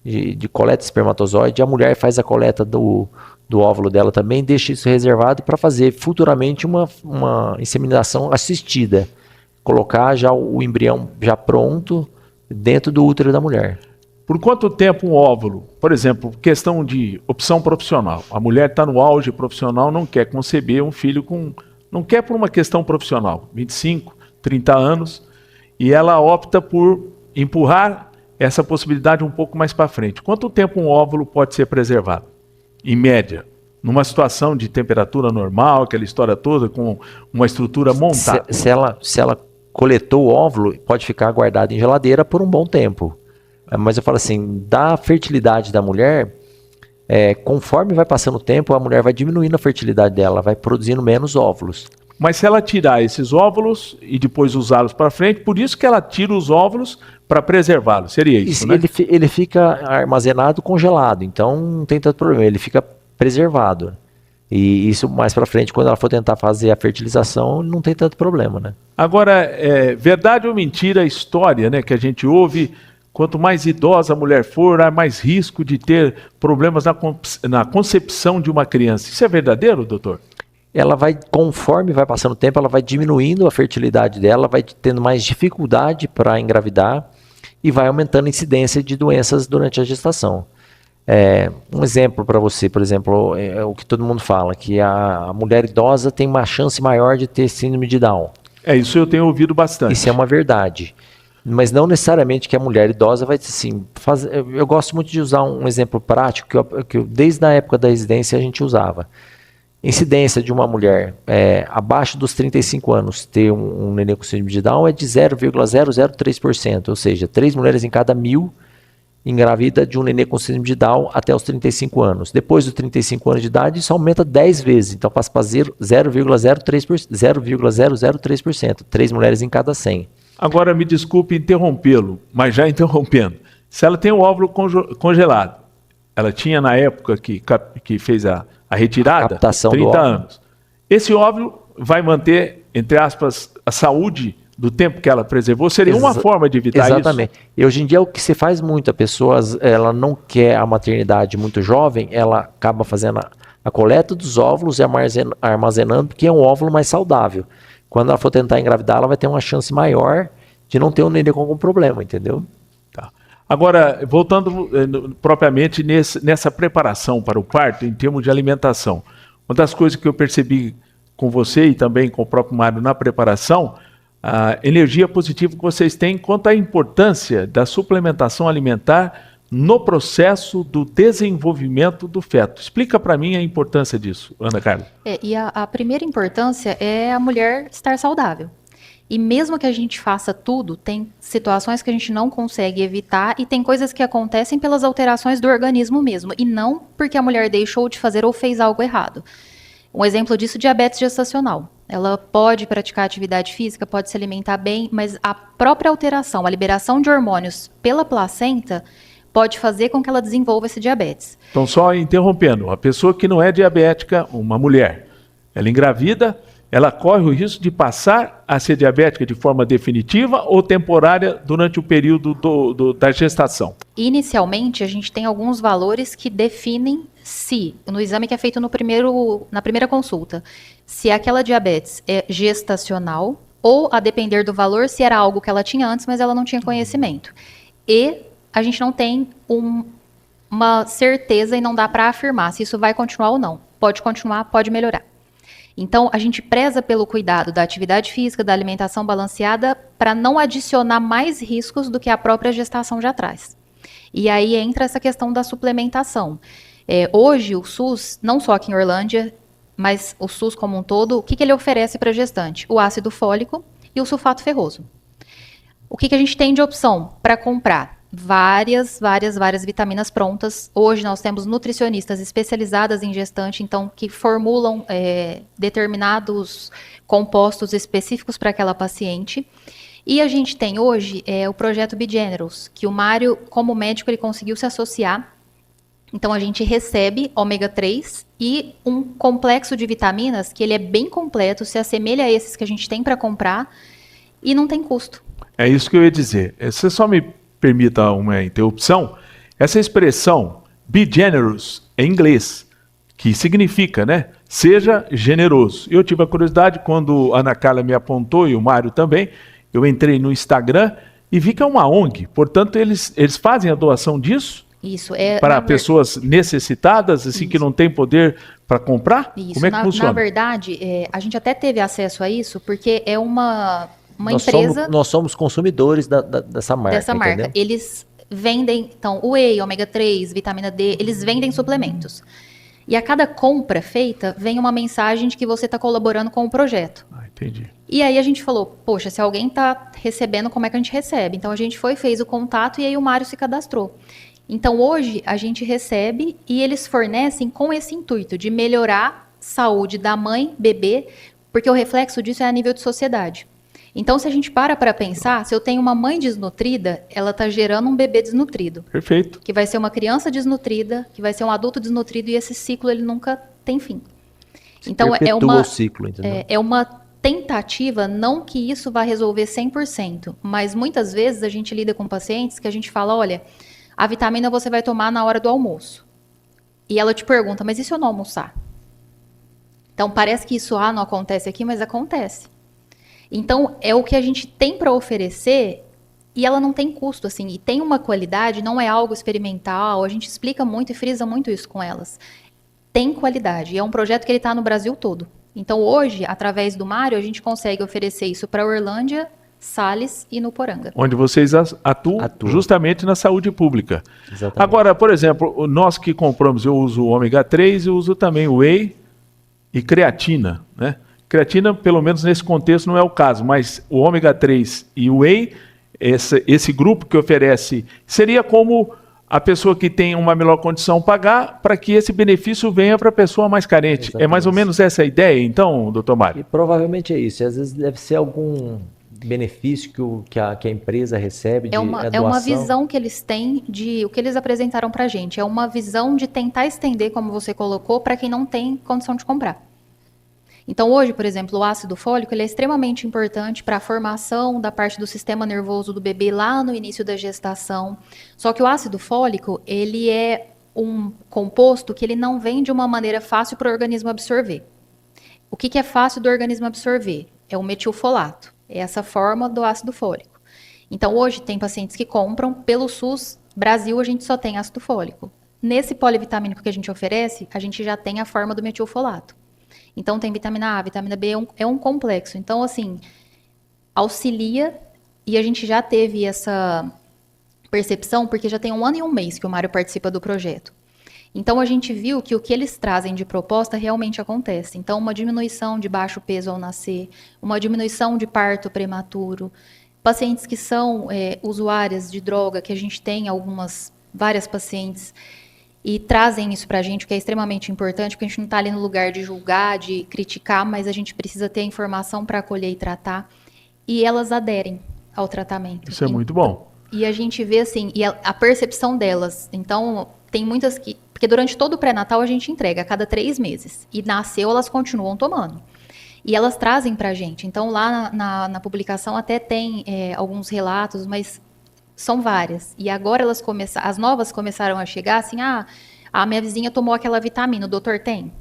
de coleta de espermatozoide, a mulher faz a coleta do óvulo dela também, deixa isso reservado para fazer futuramente uma inseminação assistida, colocar já o embrião já pronto dentro do útero da mulher. Por quanto tempo um óvulo, por exemplo, questão de opção profissional, a mulher está no auge profissional, não quer conceber um filho não quer por uma questão profissional, 25, 30 anos, e ela opta por empurrar essa possibilidade um pouco mais para frente. Quanto tempo um óvulo pode ser preservado? Em média, numa situação de temperatura normal, aquela história toda, com uma estrutura montada. Se ela coletou o óvulo, pode ficar guardado em geladeira por um bom tempo. Mas eu falo assim, da fertilidade da mulher, conforme vai passando o tempo, a mulher vai diminuindo a fertilidade dela, vai produzindo menos óvulos. Mas se ela tirar esses óvulos e depois usá-los para frente, por isso que ela tira os óvulos para preservá-los, seria isso, né? Ele fica armazenado congelado, então não tem tanto problema, ele fica preservado. E isso mais para frente, quando ela for tentar fazer a fertilização, não tem tanto problema, né? Agora, verdade ou mentira a história, né, que a gente ouve, quanto mais idosa a mulher for, há mais risco de ter problemas na concepção de uma criança. Isso é verdadeiro, doutor? Ela vai, conforme vai passando o tempo, ela vai diminuindo a fertilidade dela, vai tendo mais dificuldade para engravidar e vai aumentando a incidência de doenças durante a gestação. Um exemplo para você, por exemplo, é o que todo mundo fala, que a mulher idosa tem uma chance maior de ter síndrome de Down. Isso eu tenho ouvido bastante. Isso é uma verdade. Mas não necessariamente que a mulher idosa vai assim, eu gosto muito de usar um exemplo prático que desde a época da residência a gente usava. Incidência de uma mulher abaixo dos 35 anos ter um neném com síndrome de Down é de 0,003%, ou seja, 3 mulheres em cada 1.000 engravida de um neném com síndrome de Down até os 35 anos. Depois dos 35 anos de idade, isso aumenta 10 vezes, então passa para 0,003%, 3 mulheres em cada 100. Agora, me desculpe interrompê-lo, mas já interrompendo. Se ela tem o óvulo congelado, ela tinha na época que fez a retirada, captação 30 anos. Esse óvulo vai manter, entre aspas, a saúde do tempo que ela preservou? Seria uma forma de evitar isso? Exatamente. E hoje em dia o que se faz muito, a pessoa ela não quer a maternidade muito jovem, ela acaba fazendo a coleta dos óvulos e armazenando, porque é um óvulo mais saudável. Quando ela for tentar engravidar, ela vai ter uma chance maior de não ter um neném com algum problema, entendeu? Tá. Agora, voltando propriamente nessa preparação para o parto, em termos de alimentação, uma das coisas que eu percebi com você e também com o próprio Mário na preparação, a energia positiva que vocês têm quanto à importância da suplementação alimentar no processo do desenvolvimento do feto. Explica para mim a importância disso, Ana Carla. E a primeira importância é a mulher estar saudável. E mesmo que a gente faça tudo, tem situações que a gente não consegue evitar e tem coisas que acontecem pelas alterações do organismo mesmo, e não porque a mulher deixou de fazer ou fez algo errado. Um exemplo disso, diabetes gestacional. Ela pode praticar atividade física, pode se alimentar bem, mas a própria alteração, a liberação de hormônios pela placenta pode fazer com que ela desenvolva esse diabetes. Então, só interrompendo, a pessoa que não é diabética, uma mulher, ela engravida, ela corre o risco de passar a ser diabética de forma definitiva ou temporária durante o período da gestação? Inicialmente, a gente tem alguns valores que definem se, no exame que é feito na primeira consulta, se aquela diabetes é gestacional ou, a depender do valor, se era algo que ela tinha antes, mas ela não tinha conhecimento. E a gente não tem uma certeza e não dá para afirmar se isso vai continuar ou não. Pode continuar, pode melhorar. Então, a gente preza pelo cuidado da atividade física, da alimentação balanceada, para não adicionar mais riscos do que a própria gestação já traz. E aí entra essa questão da suplementação. Hoje, o SUS, não só aqui em Orlândia, mas o SUS como um todo, o que ele oferece para a gestante? O ácido fólico e o sulfato ferroso. O que a gente tem de opção para comprar? Várias vitaminas prontas. Hoje nós temos nutricionistas especializadas em gestante, então, que formulam determinados compostos específicos para aquela paciente. E a gente tem hoje o projeto BeGenerals, que o Mário, como médico, ele conseguiu se associar Então a gente recebe ômega 3 e um complexo de vitaminas que ele é bem completo, se assemelha a esses que a gente tem para comprar e não tem custo. É isso que eu ia dizer. Você só me permita uma interrupção. Essa expressão be generous em inglês, que significa, né? Seja generoso. Eu tive a curiosidade quando a Ana Carla me apontou e o Mário também. Eu entrei no Instagram e vi que é uma ONG. Portanto, eles fazem a doação disso? Isso é para pessoas necessitadas, assim, que não têm poder para comprar? Isso. Como é que funciona? Na verdade, a gente até teve acesso a isso, porque é uma Nós empresa... Nós somos consumidores dessa marca, dessa marca. entendeu? Eles vendem, então, whey, ômega 3, vitamina D, eles vendem suplementos. E a cada compra feita, vem uma mensagem de que você está colaborando com o projeto. Ah, entendi. E aí a gente falou, poxa, se alguém está recebendo, como é que a gente recebe? Então a gente fez o contato e aí o Mário se cadastrou. Então hoje a gente recebe e eles fornecem com esse intuito de melhorar a saúde da mãe, bebê, porque o reflexo disso é a nível de sociedade. Então se a gente para pensar, se eu tenho uma mãe desnutrida, ela está gerando um bebê desnutrido. Perfeito. Que vai ser uma criança desnutrida, que vai ser um adulto desnutrido e esse ciclo ele nunca tem fim. Então o ciclo, entendeu? É uma tentativa, não que isso vá resolver 100%, mas muitas vezes a gente lida com pacientes que a gente fala, olha, a vitamina você vai tomar na hora do almoço. E ela te pergunta, mas e se eu não almoçar? Então parece que isso não acontece aqui, mas acontece. Então é o que a gente tem para oferecer e ela não tem custo, assim, e tem uma qualidade, não é algo experimental, a gente explica muito e frisa muito isso com elas. Tem qualidade, e é um projeto que ele está no Brasil todo. Então hoje, através do Mário, a gente consegue oferecer isso para Orlândia, Sales e no Poranga. Onde vocês atuam justamente na saúde pública. Exatamente. Agora, por exemplo, nós que compramos, eu uso o ômega 3 e uso também o whey e creatina, né? Creatina, pelo menos nesse contexto, não é o caso, mas o ômega 3 e o whey, esse grupo que oferece, seria como a pessoa que tem uma melhor condição pagar para que esse benefício venha para a pessoa mais carente. Exatamente. É mais ou menos essa a ideia, então, doutor Mário? E provavelmente é isso. E às vezes deve ser algum benefício que a empresa recebe de doação. É uma visão que eles têm de o que eles apresentaram para a gente. É uma visão de tentar estender, como você colocou, para quem não tem condição de comprar. Então hoje, por exemplo, o ácido fólico ele é extremamente importante para a formação da parte do sistema nervoso do bebê lá no início da gestação. Só que o ácido fólico ele é um composto que ele não vem de uma maneira fácil para o organismo absorver. O que é fácil do organismo absorver? É o metilfolato. É essa forma do ácido fólico. Então hoje tem pacientes que compram pelo SUS Brasil, a gente só tem ácido fólico. Nesse polivitamínico que a gente oferece, a gente já tem a forma do metilfolato. Então tem vitamina A, vitamina B, é um complexo. Então, assim, auxilia e a gente já teve essa percepção porque já tem 1 ano e 1 mês que o Mário participa do projeto. Então a gente viu que o que eles trazem de proposta realmente acontece. Então uma diminuição de baixo peso ao nascer, uma diminuição de parto prematuro, pacientes que são usuárias de droga, que a gente tem várias pacientes, e trazem isso para a gente, o que é extremamente importante, porque a gente não está ali no lugar de julgar, de criticar, mas a gente precisa ter a informação para acolher e tratar. E elas aderem ao tratamento. Isso é muito bom. E a gente vê, assim, e a percepção delas. Então, tem muitas que... Porque durante todo o pré-natal a gente entrega a cada 3 meses. E nasceu, elas continuam tomando. E elas trazem para a gente. Então, lá na publicação até tem alguns relatos, mas... São várias. E agora as novas começaram a chegar assim, a minha vizinha tomou aquela vitamina, o doutor tem?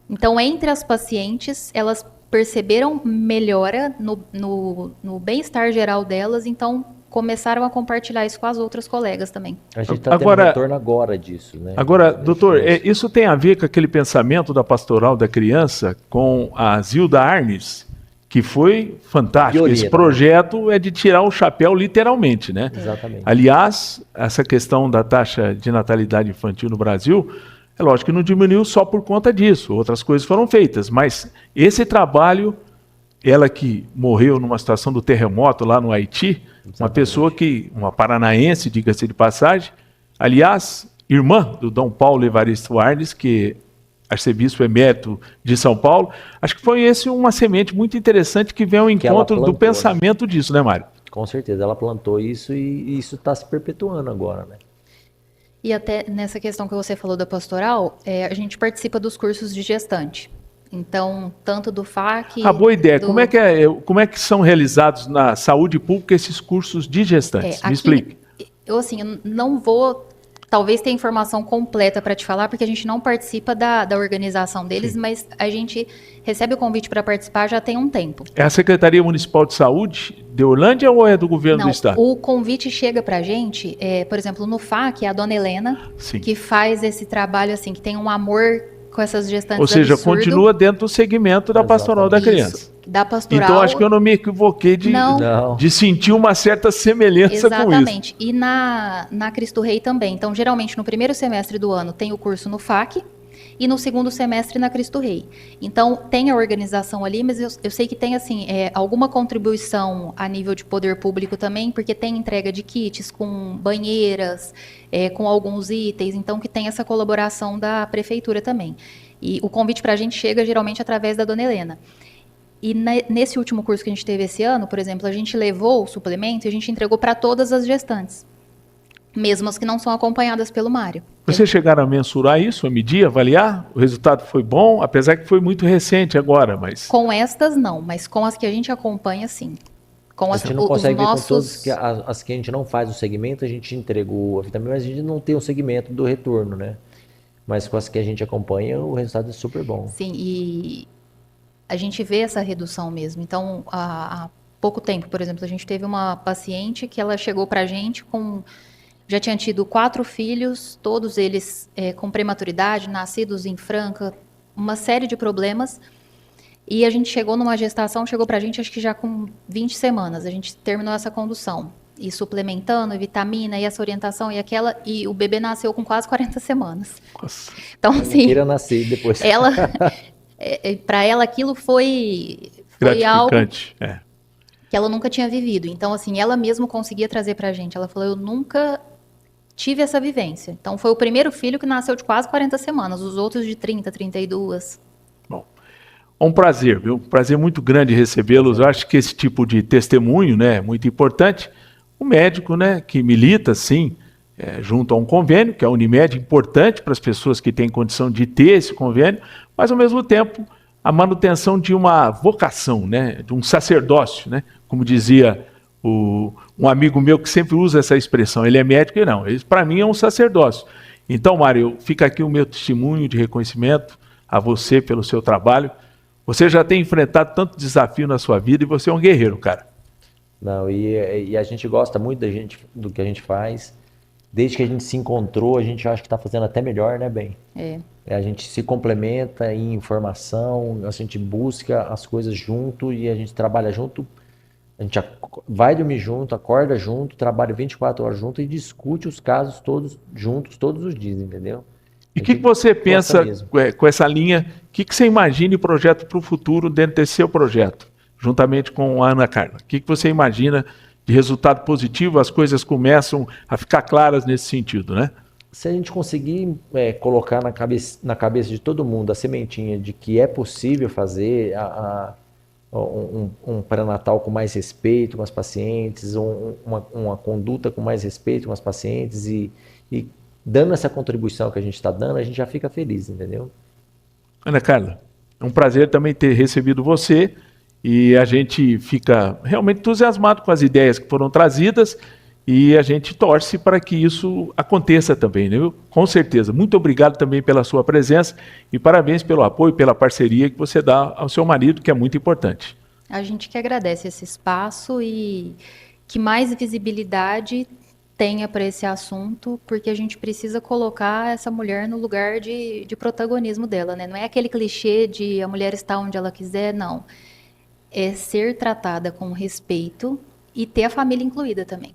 Então, entre as pacientes, elas perceberam melhora no bem-estar geral delas, então começaram a compartilhar isso com as outras colegas também. A gente está tendo retorno agora disso, né? Agora, doutor, isso tem a ver com aquele pensamento da pastoral da criança com a Zilda Arnes, que foi fantástico. Pioneira. Esse projeto é de tirar o chapéu literalmente, né? Exatamente. Aliás, essa questão da taxa de natalidade infantil no Brasil, é lógico que não diminuiu só por conta disso, outras coisas foram feitas, mas esse trabalho, ela que morreu numa situação do terremoto lá no Haiti, exatamente. Uma pessoa uma paranaense, diga-se de passagem, aliás, irmã do Dom Paulo Evaristo Arnes, que arcebispo emérito de São Paulo, acho que foi uma semente muito interessante que vem ao encontro plantou, do pensamento disso, né, Mário? Com certeza, ela plantou isso e isso está se perpetuando agora, né? E até nessa questão que você falou da pastoral, a gente participa dos cursos de gestante. Então, tanto do FAC... Boa ideia. Como é que são realizados na saúde pública esses cursos de gestantes? Me explique. Eu não vou... Talvez tenha informação completa para te falar, porque a gente não participa da organização deles, sim, mas a gente recebe o convite para participar já tem um tempo. É a Secretaria Municipal de Saúde de Orlândia ou é do governo do estado? O convite chega para a gente, por exemplo, no FAC, a dona Helena, sim, que faz esse trabalho assim, que tem um amor com essas gestantes. Ou seja, absurdo, continua dentro do segmento da pastoral da criança. Isso, da pastoral. Então, acho que eu não me equivoquei de sentir uma certa semelhança com isso. Exatamente. E na Cristo Rei também. Então, geralmente, no primeiro semestre do ano tem o curso no FAC e no segundo semestre na Cristo Rei. Então, tem a organização ali, mas eu sei que tem, assim, alguma contribuição a nível de poder público também, porque tem entrega de kits com banheiras, com alguns itens, então que tem essa colaboração da prefeitura também. E o convite para a gente chega geralmente através da dona Helena. E nesse último curso que a gente teve esse ano, por exemplo, a gente levou o suplemento e a gente entregou para todas as gestantes, mesmo as que não são acompanhadas pelo Mário. Vocês chegaram a mensurar isso, a medir, avaliar? O resultado foi bom, apesar que foi muito recente agora, mas... Com estas não, mas com as que a gente acompanha, sim. Com a gente não consegue ver com todas as que a gente não faz o segmento, a gente entregou a vitamina, mas a gente não tem o segmento do retorno, né? Mas com as que a gente acompanha, o resultado é super bom. Sim, e a gente vê essa redução mesmo. Então, há pouco tempo, por exemplo, a gente teve uma paciente que ela chegou pra gente com... Já tinha tido 4 filhos, todos eles com prematuridade, nascidos em Franca, uma série de problemas. E a gente chegou numa gestação, chegou pra gente acho que já com 20 semanas. A gente terminou essa condução. E suplementando, e vitamina, e essa orientação, e aquela... E o bebê nasceu com quase 40 semanas. Nossa. Então, assim... Queira nascer depois. Ela... para ela aquilo foi algo que ela nunca tinha vivido. Então, assim, ela mesma conseguia trazer pra gente. Ela falou, eu nunca tive essa vivência. Então, foi o primeiro filho que nasceu de quase 40 semanas, os outros de 30, 32. Bom, um prazer, viu? Um prazer muito grande recebê-los. Eu acho que esse tipo de testemunho, né, é muito importante. O médico, né, que milita, sim, junto a um convênio, que é a Unimed, importante para as pessoas que têm condição de ter esse convênio, mas, ao mesmo tempo, a manutenção de uma vocação, né, de um sacerdócio, né, como dizia um amigo meu que sempre usa essa expressão, ele é médico e não, ele para mim é um sacerdócio. Então, Mário, fica aqui o meu testemunho de reconhecimento a você pelo seu trabalho. Você já tem enfrentado tanto desafio na sua vida e você é um guerreiro, cara. Não, e a gente gosta muito do que a gente faz. Desde que a gente se encontrou, a gente acha que está fazendo até melhor, né, Ben? A gente se complementa em informação, a gente busca as coisas junto e a gente trabalha junto. A gente vai dormir junto, acorda junto, trabalha 24 horas junto e discute os casos todos juntos, todos os dias, entendeu? E o que você pensa com essa linha? O que você imagina e projeta para o futuro dentro desse seu projeto, juntamente com a Ana Carla? O que você imagina de resultado positivo? As coisas começam a ficar claras nesse sentido, né? Se a gente conseguir colocar na cabeça de todo mundo a sementinha de que é possível fazer um pré-natal com mais respeito com as pacientes, uma conduta com mais respeito com as pacientes e dando essa contribuição que a gente está dando, a gente já fica feliz, entendeu? Ana Carla, é um prazer também ter recebido você e a gente fica realmente entusiasmado com as ideias que foram trazidas e a gente torce para que isso aconteça também, né? Com certeza. Muito obrigado também pela sua presença e parabéns pelo apoio, pela parceria que você dá ao seu marido, que é muito importante. A gente que agradece esse espaço e que mais visibilidade tenha para esse assunto, porque a gente precisa colocar essa mulher no lugar de protagonismo dela, né? Não é aquele clichê de a mulher está onde ela quiser, não. É ser tratada com respeito e ter a família incluída também.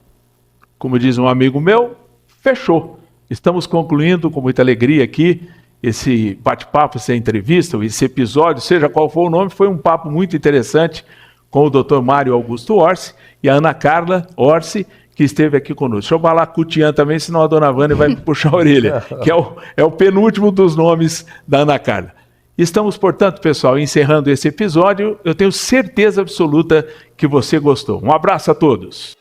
Como diz um amigo meu, fechou. Estamos concluindo com muita alegria aqui esse bate-papo, essa entrevista, esse episódio, seja qual for o nome, foi um papo muito interessante com o Dr. Mário Augusto Orsi e a Ana Carla Orsi, que esteve aqui conosco. Deixa eu falar com o Tian também, senão a dona Vânia vai me puxar a orelha, que é o penúltimo dos nomes da Ana Carla. Estamos, portanto, pessoal, encerrando esse episódio. Eu tenho certeza absoluta que você gostou. Um abraço a todos.